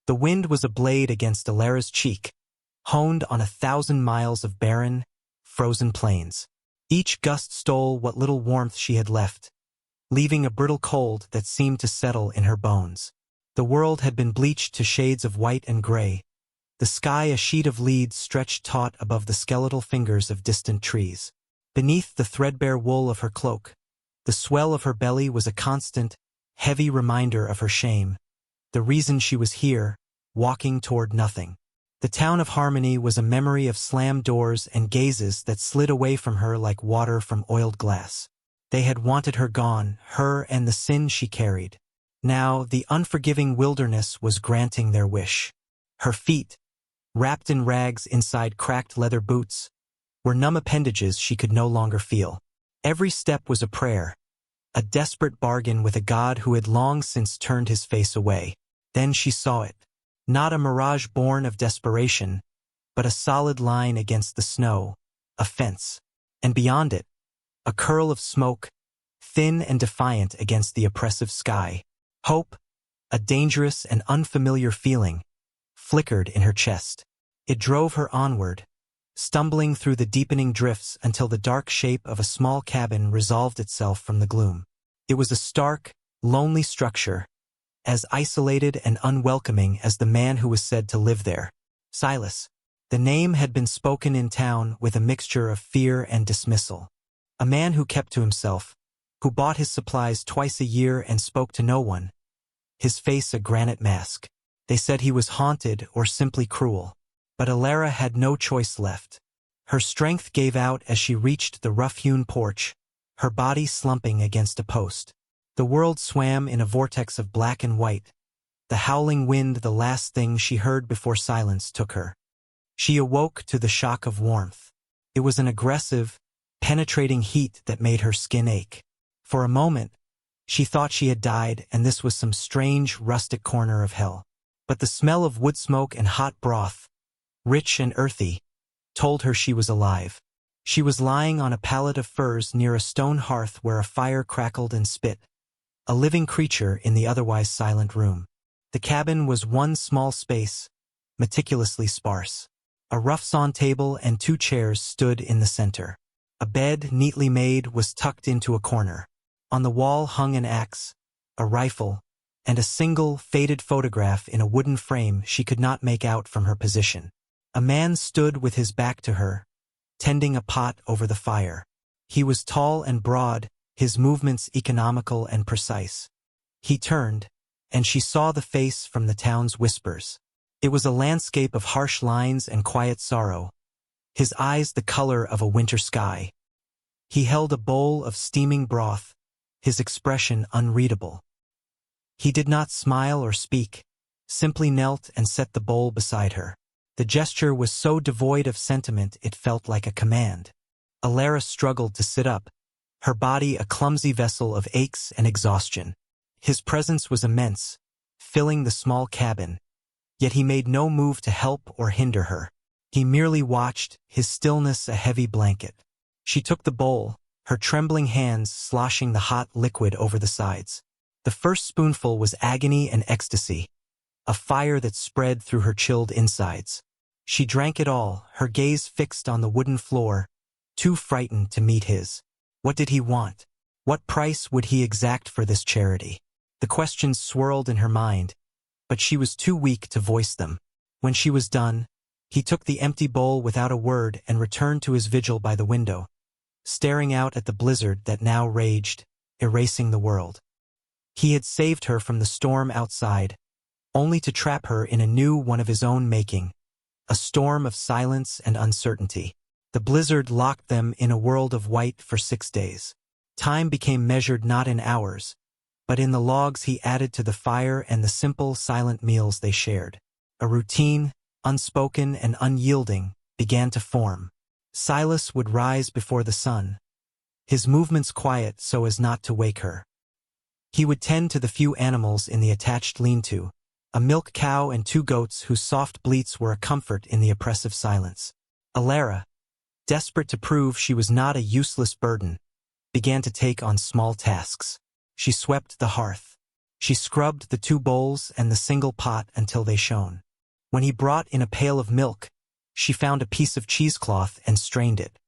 The wind was a blade against Alara's cheek, honed on 1,000 miles of barren, frozen plains. Each gust stole what little warmth she had left, leaving a brittle cold that seemed to settle in her bones. The world had been bleached to shades of white and gray, the sky a sheet of leads stretched taut above the skeletal fingers of distant trees. Beneath the threadbare wool of her cloak, the swell of her belly was a constant, heavy reminder of her shame, the reason she was here, walking toward nothing. The town of Harmony was a memory of slammed doors and gazes that slid away from her like water from oiled glass. They had wanted her gone, her and the sin she carried. Now the unforgiving wilderness was granting their wish. Her feet, wrapped in rags inside cracked leather boots, were numb appendages she could no longer feel. Every step was a prayer, a desperate bargain with a God who had long since turned his face away. Then she saw it. Not a mirage born of desperation, but a solid line against the snow, a fence. And beyond it, a curl of smoke, thin and defiant against the oppressive sky. Hope, a dangerous and unfamiliar feeling, flickered in her chest. It drove her onward, stumbling through the deepening drifts until the dark shape of a small cabin resolved itself from the gloom. It was a stark, lonely structure, as isolated and unwelcoming as the man who was said to live there. Silas. The name had been spoken in town with a mixture of fear and dismissal. A man who kept to himself, who bought his supplies twice a year and spoke to no one, his face a granite mask. They said he was haunted or simply cruel. But Alara had no choice left. Her strength gave out as she reached the rough-hewn porch, her body slumping against a post. The world swam in a vortex of black and white, the howling wind the last thing she heard before silence took her. She awoke to the shock of warmth. It was an aggressive, penetrating heat that made her skin ache. For a moment, she thought she had died and this was some strange, rustic corner of hell. But the smell of wood smoke and hot broth, rich and earthy, told her she was alive. She was lying on a pallet of furs near a stone hearth where a fire crackled and spit, a living creature in the otherwise silent room. The cabin was one small space, meticulously sparse. A rough-sawn table and 2 chairs stood in the center. A bed, neatly made, was tucked into a corner. On the wall hung an axe, a rifle, and a single, faded photograph in a wooden frame she could not make out from her position. A man stood with his back to her, tending a pot over the fire. He was tall and broad, his movements economical and precise. He turned, and she saw the face from the town's whispers. It was a landscape of harsh lines and quiet sorrow, his eyes the color of a winter sky. He held a bowl of steaming broth, his expression unreadable. He did not smile or speak, simply knelt and set the bowl beside her. The gesture was so devoid of sentiment it felt like a command. Alara struggled to sit up, her body a clumsy vessel of aches and exhaustion. His presence was immense, filling the small cabin, yet he made no move to help or hinder her. He merely watched, his stillness a heavy blanket. She took the bowl, her trembling hands sloshing the hot liquid over the sides. The first spoonful was agony and ecstasy, a fire that spread through her chilled insides. She drank it all, her gaze fixed on the wooden floor, too frightened to meet his. What did he want? What price would he exact for this charity? The questions swirled in her mind, but she was too weak to voice them. When she was done, he took the empty bowl without a word and returned to his vigil by the window, staring out at the blizzard that now raged, erasing the world. He had saved her from the storm outside, only to trap her in a new one of his own making, a storm of silence and uncertainty. The blizzard locked them in a world of white for 6 days. Time became measured not in hours, but in the logs he added to the fire and the simple, silent meals they shared. A routine, unspoken and unyielding, began to form. Silas would rise before the sun, his movements quiet so as not to wake her. He would tend to the few animals in the attached lean-to, a milk cow and 2 goats whose soft bleats were a comfort in the oppressive silence. Alara, desperate to prove she was not a useless burden, began to take on small tasks. She swept the hearth. She scrubbed the 2 bowls and the single pot until they shone. When he brought in a pail of milk, she found a piece of cheesecloth and strained it.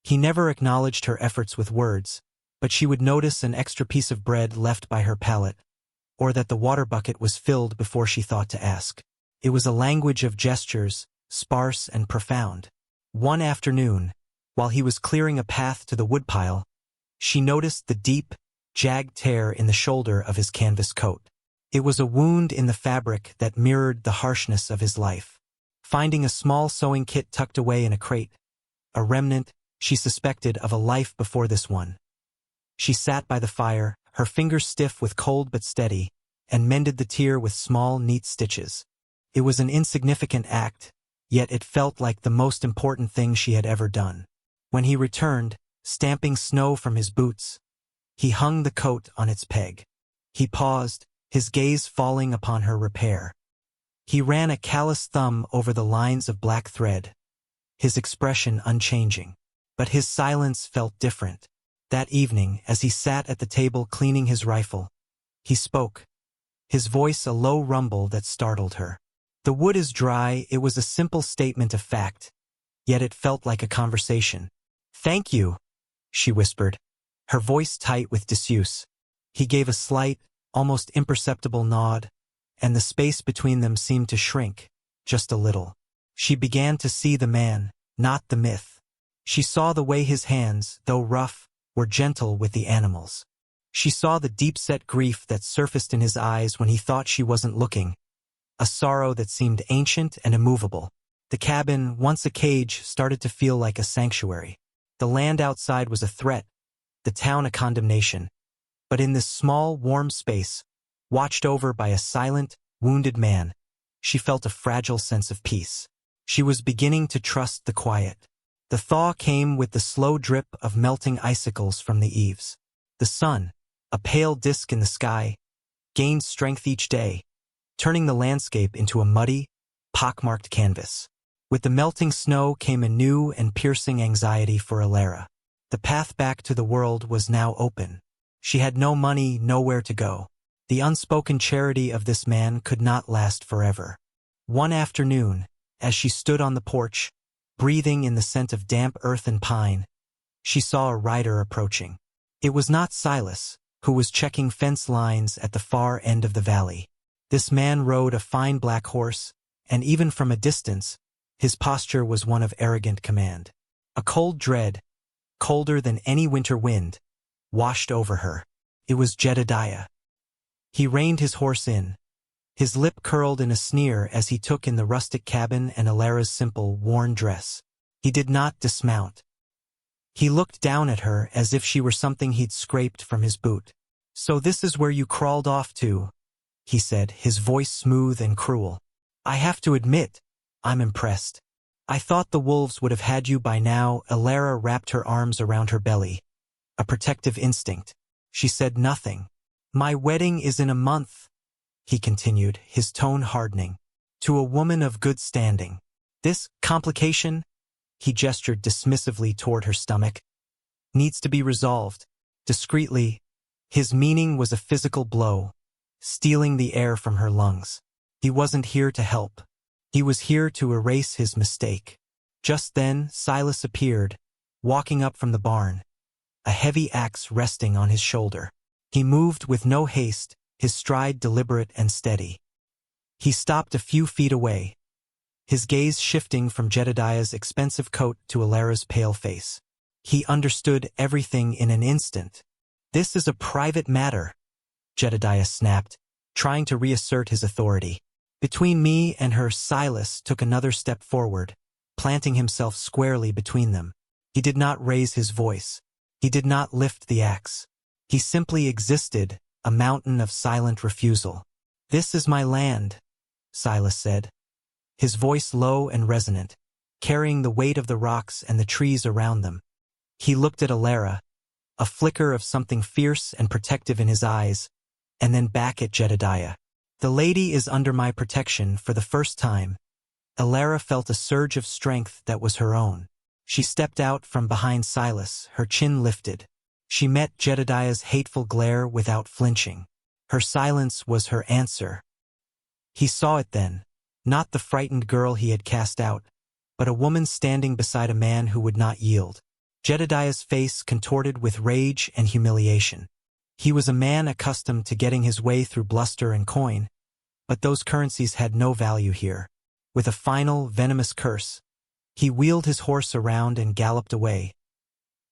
He never acknowledged her efforts with words, but she would notice an extra piece of bread left by her palate, or that the water bucket was filled before she thought to ask. It was a language of gestures, sparse and profound. One afternoon, while he was clearing a path to the woodpile, she noticed the deep, jagged tear in the shoulder of his canvas coat. It was a wound in the fabric that mirrored the harshness of his life. Finding a small sewing kit tucked away in a crate, a remnant, she suspected, of a life before this one. She sat by the fire, her fingers stiff with cold but steady, and mended the tear with small, neat stitches. It was an insignificant act, yet it felt like the most important thing she had ever done. When he returned, stamping snow from his boots, he hung the coat on its peg. He paused, his gaze falling upon her repair. He ran a callous thumb over the lines of black thread, his expression unchanging. But his silence felt different. That evening, as he sat at the table cleaning his rifle, he spoke, his voice a low rumble that startled her. "The wood is dry." It was a simple statement of fact, yet it felt like a conversation. "Thank you," she whispered, her voice tight with disuse. He gave a slight, almost imperceptible nod, and the space between them seemed to shrink, just a little. She began to see the man, not the myth. She saw the way his hands, though rough, were gentle with the animals. She saw the deep-set grief that surfaced in his eyes when he thought she wasn't looking, a sorrow that seemed ancient and immovable. The cabin, once a cage, started to feel like a sanctuary. The land outside was a threat, the town a condemnation. But in this small, warm space, watched over by a silent, wounded man, she felt a fragile sense of peace. She was beginning to trust the quiet. The thaw came with the slow drip of melting icicles from the eaves. The sun, a pale disk in the sky, gained strength each day, turning the landscape into a muddy, pockmarked canvas. With the melting snow came a new and piercing anxiety for Alara. The path back to the world was now open. She had no money, nowhere to go. The unspoken charity of this man could not last forever. One afternoon, as she stood on the porch, breathing in the scent of damp earth and pine, she saw a rider approaching. It was not Silas, who was checking fence lines at the far end of the valley. This man rode a fine black horse, and even from a distance, his posture was one of arrogant command. A cold dread, colder than any winter wind, washed over her. It was Jedediah. He reined his horse in, his lip curled in a sneer as he took in the rustic cabin and Alara's simple, worn dress. He did not dismount. He looked down at her as if she were something he'd scraped from his boot. "So this is where you crawled off to," he said, his voice smooth and cruel. "I have to admit, I'm impressed. I thought the wolves would have had you by now." Alara wrapped her arms around her belly, a protective instinct. She said nothing. "My wedding is in a month," he continued, his tone hardening, "to a woman of good standing. This complication," he gestured dismissively toward her stomach, "needs to be resolved, discreetly." His meaning was a physical blow, stealing the air from her lungs. He wasn't here to help. He was here to erase his mistake. Just then, Silas appeared, walking up from the barn, a heavy axe resting on his shoulder. He moved with no haste, his stride deliberate and steady. He stopped a few feet away, his gaze shifting from Jedediah's expensive coat to Alara's pale face. He understood everything in an instant. "This is a private matter," Jedediah snapped, trying to reassert his authority. "Between me and her." Silas took another step forward, planting himself squarely between them. He did not raise his voice. He did not lift the axe. He simply existed, a mountain of silent refusal. "This is my land," Silas said, his voice low and resonant, carrying the weight of the rocks and the trees around them. He looked at Alara, a flicker of something fierce and protective in his eyes, and then back at Jedediah. "The lady is under my protection." For the first time, Alara felt a surge of strength that was her own. She stepped out from behind Silas, her chin lifted. She met Jedediah's hateful glare without flinching. Her silence was her answer. He saw it then, not the frightened girl he had cast out, but a woman standing beside a man who would not yield. Jedediah's face contorted with rage and humiliation. He was a man accustomed to getting his way through bluster and coin, but those currencies had no value here. With a final, venomous curse, he wheeled his horse around and galloped away,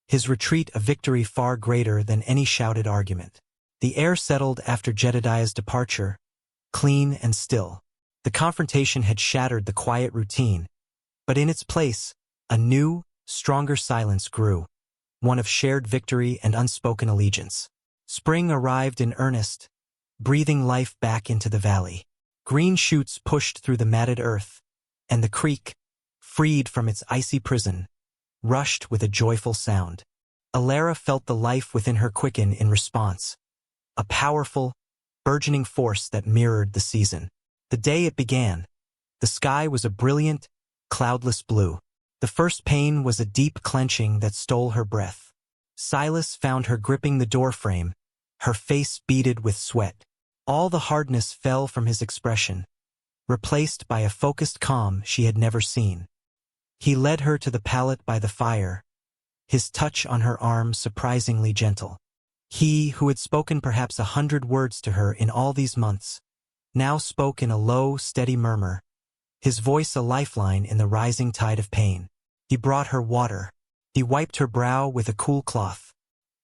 his retreat a victory far greater than any shouted argument. The air settled after Jedediah's departure, clean and still. The confrontation had shattered the quiet routine, but in its place, a new, stronger silence grew, one of shared victory and unspoken allegiance. Spring arrived in earnest, breathing life back into the valley. Green shoots pushed through the matted earth, and the creek, freed from its icy prison, rushed with a joyful sound. Alara felt the life within her quicken in response, a powerful, burgeoning force that mirrored the season. The day it began, the sky was a brilliant, cloudless blue. The first pain was a deep clenching that stole her breath. Silas found her gripping the doorframe, her face beaded with sweat. All the hardness fell from his expression, replaced by a focused calm she had never seen. He led her to the pallet by the fire, his touch on her arm surprisingly gentle. He, who had spoken perhaps 100 words to her in all these months, now spoke in a low, steady murmur, his voice a lifeline in the rising tide of pain. He brought her water. He wiped her brow with a cool cloth.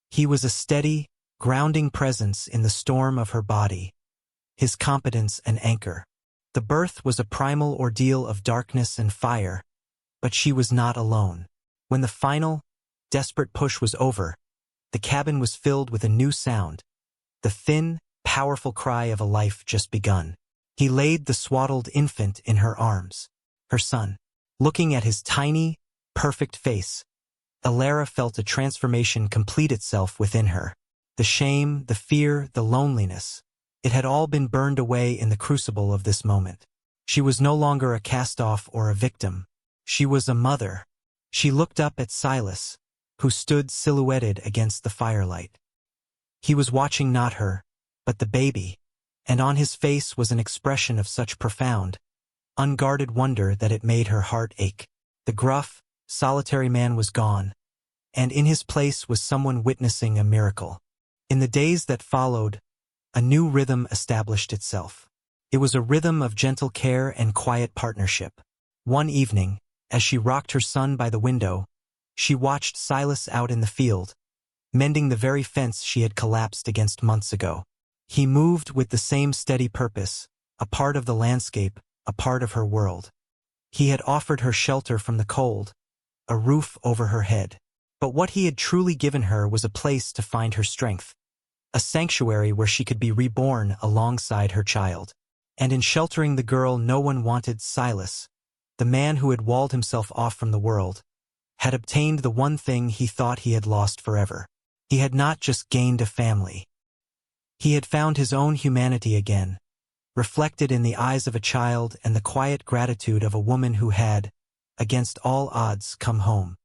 He was a steady, grounding presence in the storm of her body, his competence an anchor. The birth was a primal ordeal of darkness and fire, but she was not alone. When the final, desperate push was over, the cabin was filled with a new sound, the thin, powerful cry of a life just begun. He laid the swaddled infant in her arms, her son. Looking at his tiny, perfect face, Alara felt a transformation complete itself within her. The shame, the fear, the loneliness, it had all been burned away in the crucible of this moment. She was no longer a cast-off or a victim. She was a mother. She looked up at Silas, who stood silhouetted against the firelight. He was watching not her, but the baby, and on his face was an expression of such profound, unguarded wonder that it made her heart ache. The gruff, solitary man was gone, and in his place was someone witnessing a miracle. In the days that followed, a new rhythm established itself. It was a rhythm of gentle care and quiet partnership. One evening, as she rocked her son by the window, she watched Silas out in the field, mending the very fence she had collapsed against months ago. He moved with the same steady purpose, a part of the landscape, a part of her world. He had offered her shelter from the cold, a roof over her head. But what he had truly given her was a place to find her strength, a sanctuary where she could be reborn alongside her child. And in sheltering the girl no one wanted, Silas, the man who had walled himself off from the world, had obtained the one thing he thought he had lost forever. He had not just gained a family. He had found his own humanity again, reflected in the eyes of a child and the quiet gratitude of a woman who had, against all odds, come home.